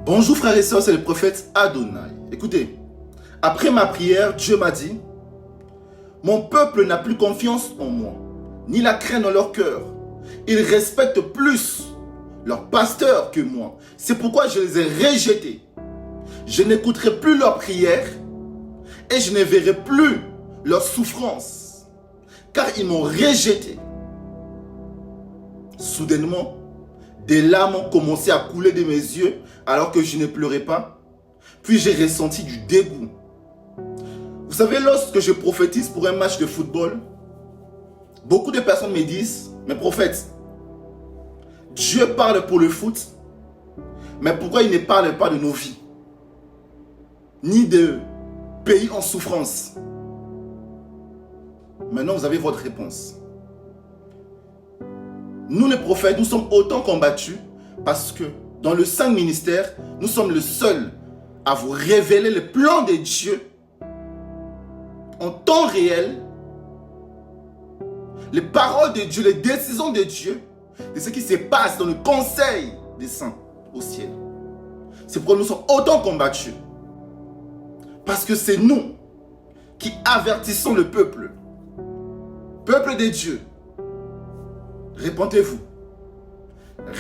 Bonjour frères et sœurs, c'est le prophète Adonai. Écoutez, après ma prière, Dieu m'a dit, mon peuple n'a plus confiance en moi, ni la crainte dans leur cœur. Ils respectent plus leur pasteur que moi. C'est pourquoi je les ai rejetés. Je n'écouterai plus leurs prières et je ne verrai plus leurs souffrances, car ils m'ont rejeté. Soudainement, des larmes ont commencé à couler de mes yeux alors que je ne pleurais pas. Puis j'ai ressenti du dégoût. Vous savez, lorsque je prophétise pour un match de football, beaucoup de personnes me disent, mais prophète, Dieu parle pour le foot, mais pourquoi il ne parle pas de nos vies, ni de pays en souffrance? Maintenant, vous avez votre réponse. Nous les prophètes, nous sommes autant combattus parce que dans le saint ministère, nous sommes le seul à vous révéler le plan de Dieu en temps réel, les paroles de Dieu, les décisions de Dieu, de ce qui se passe dans le conseil des saints au ciel. C'est pourquoi nous sommes autant combattus. Parce que c'est nous qui avertissons le peuple. Peuple de Dieu, répentez-vous.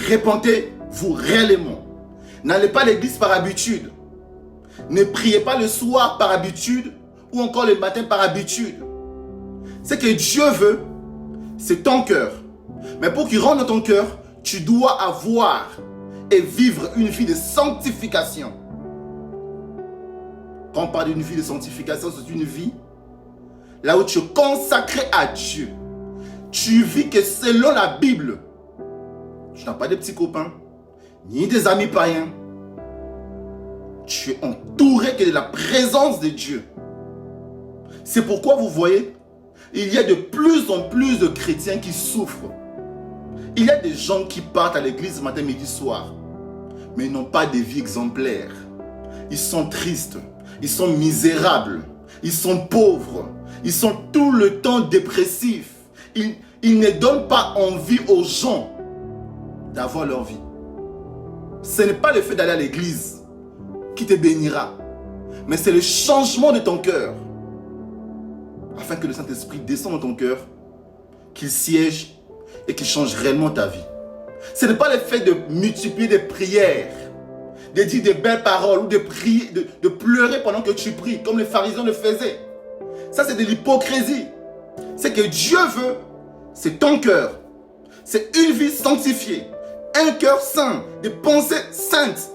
Répentez-vous réellement. N'allez pas à l'église par habitude. Ne priez pas le soir par habitude ou encore le matin par habitude. Ce que Dieu veut, c'est ton cœur. Mais pour qu'il rentre dans ton cœur, tu dois avoir et vivre une vie de sanctification. Quand on parle d'une vie de sanctification, c'est une vie là où tu es consacré à Dieu. Tu vis que selon la Bible, tu n'as pas de petits copains, ni des amis païens. Tu es entouré que de la présence de Dieu. C'est pourquoi vous voyez, il y a de plus en plus de chrétiens qui souffrent. Il y a des gens qui partent à l'église matin, midi, soir, mais ils n'ont pas de vie exemplaire. Ils sont tristes, ils sont misérables, ils sont pauvres, ils sont tout le temps dépressifs. Ils ne donnent pas envie aux gens d'avoir leur vie. Ce n'est pas le fait d'aller à l'église qui te bénira, mais c'est le changement de ton cœur, afin que le Saint-Esprit descende dans ton cœur, qu'il siège et qu'il change réellement ta vie. Ce n'est pas le fait de multiplier des prières, de dire des belles paroles ou de prier, de pleurer pendant que tu pries, comme les pharisiens le faisaient. Ça, c'est de l'hypocrisie. Ce que Dieu veut, c'est ton cœur. C'est une vie sanctifiée, un cœur saint, des pensées saintes.